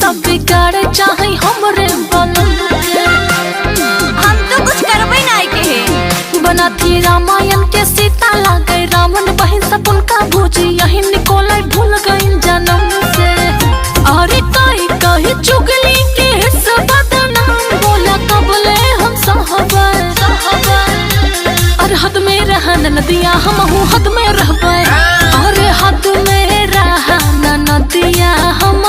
सब बिगाड़े चाहे हमरे बनम के। हम तो कुछ करबे नहीं के है। बना थी रामायण के सीता लागे रावण बहन सपन का भूजी यही निकोलाई भूल गई जन्म से। अरे कई कही चुगली के बदनाम बोला कबले हम सहबे। अरे हद में रहन नदिया हम हद में रहबे। अरे हद में रहन नदिया हम